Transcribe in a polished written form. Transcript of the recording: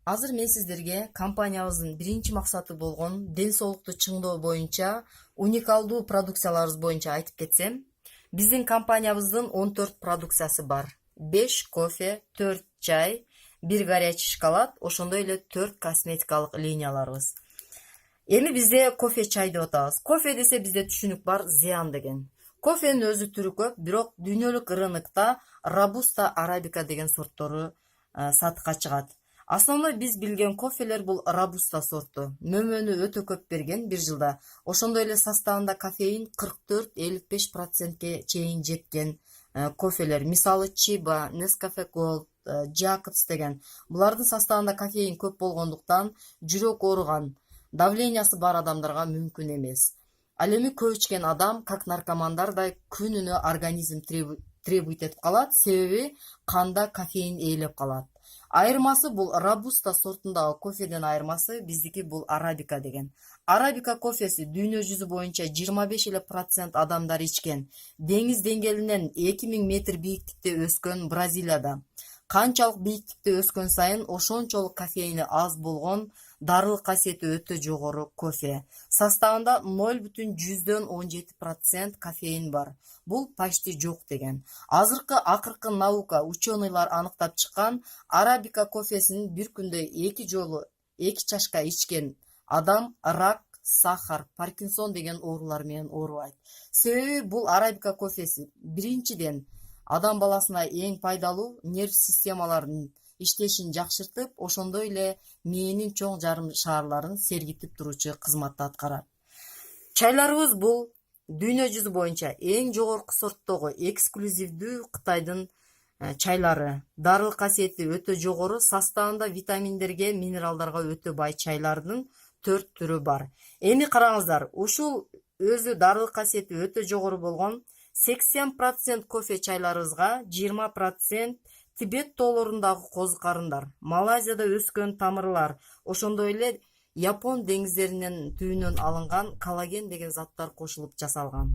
Азыр мен сиздерге компаниябыздын биринчи максаты болгон ден соолукту чыңдоо боюнча уникалдуу продукцияларыбыз боюнча айтып кетсем, биздин компаниябыздын 14 продукциясы бар. 5 кофе, 4 чай, 1 горячий шоколад, ошондой эле 4 косметикалык линияларыбыз. Эми бизде кофе чай деп атабыз. Кофе десе бизде түшүнүк бар, зыян деген. Кофенин өзү түрү көп, бирок дүйнөлүк рынокто робуста арабика деген сорттору сатыкка чыгат. Основной биз билген кофелер бул робуста сорту. Мөмөнү өтө көп берген бир жылда. Ошондой эле составында кофеин 44-55%ке чейин жеткен кофелер. Мисалы Чиба, Nescafe Gold, Jacobs деген. Булардын составында кофеин көп болгондуктан жүрөк ооруган, давлениясы бар адамдарга мүмкүн эмес. Ал эми көп ичкен адам, как наркомандардай, күнүнө организм требует этип калат, себеби канда кофеин ээлеп калат. Айырмасы бул робуста сортундагы кофеден айырмасы биздики бул арабика деген. Арабика кофеси дүйнө жүзү боюнча 25% адамдар ичкен. Деңиз деңгээлинен 2000 метр бийиктикте өскөн Бразилияда. Канчалык бийиктикте өскөн сайын ошончолук кофеини аз болгон, дарылык касиети өтө жогору кофе. Составында 0,17% кофеин бар. Бул почти жок деген. Акыркы наука, ученыйлар аныктап чыккан, арабика кофесин бир күндө 2 чашка ичкен адам рак, сахар, Паркинсон деген оорулар менен оорубайт. Себеби бул арабика кофеси биринчиден адам баласына эң пайдалуу, нерв системаларынын иштешин жакшыртып, ошондой эле мээнин чоң жарым шаарларын сергитип туручу кызматты аткарат. Чайларыбыз бул дүйнө жүзү боюнча эң жогорку сорттогу эксклюзивдүү Кытайдын чайлары. Дарылык касиети өтө жогору, составында витаминдерге, минералдарга өтө бай чайлардын 4 түрү бар. Эми караңыздар, ушул өзү дарылык касиети өтө жогору болгон 80% кофе чайларыбызга 20% Тибет тоолорундагы козу-карындар, Малайзияда өскөн тамырлар, ошондой эле Япон деңиздеринин түбүнөн алынган коллаген деген заттар кошулуп жасалган.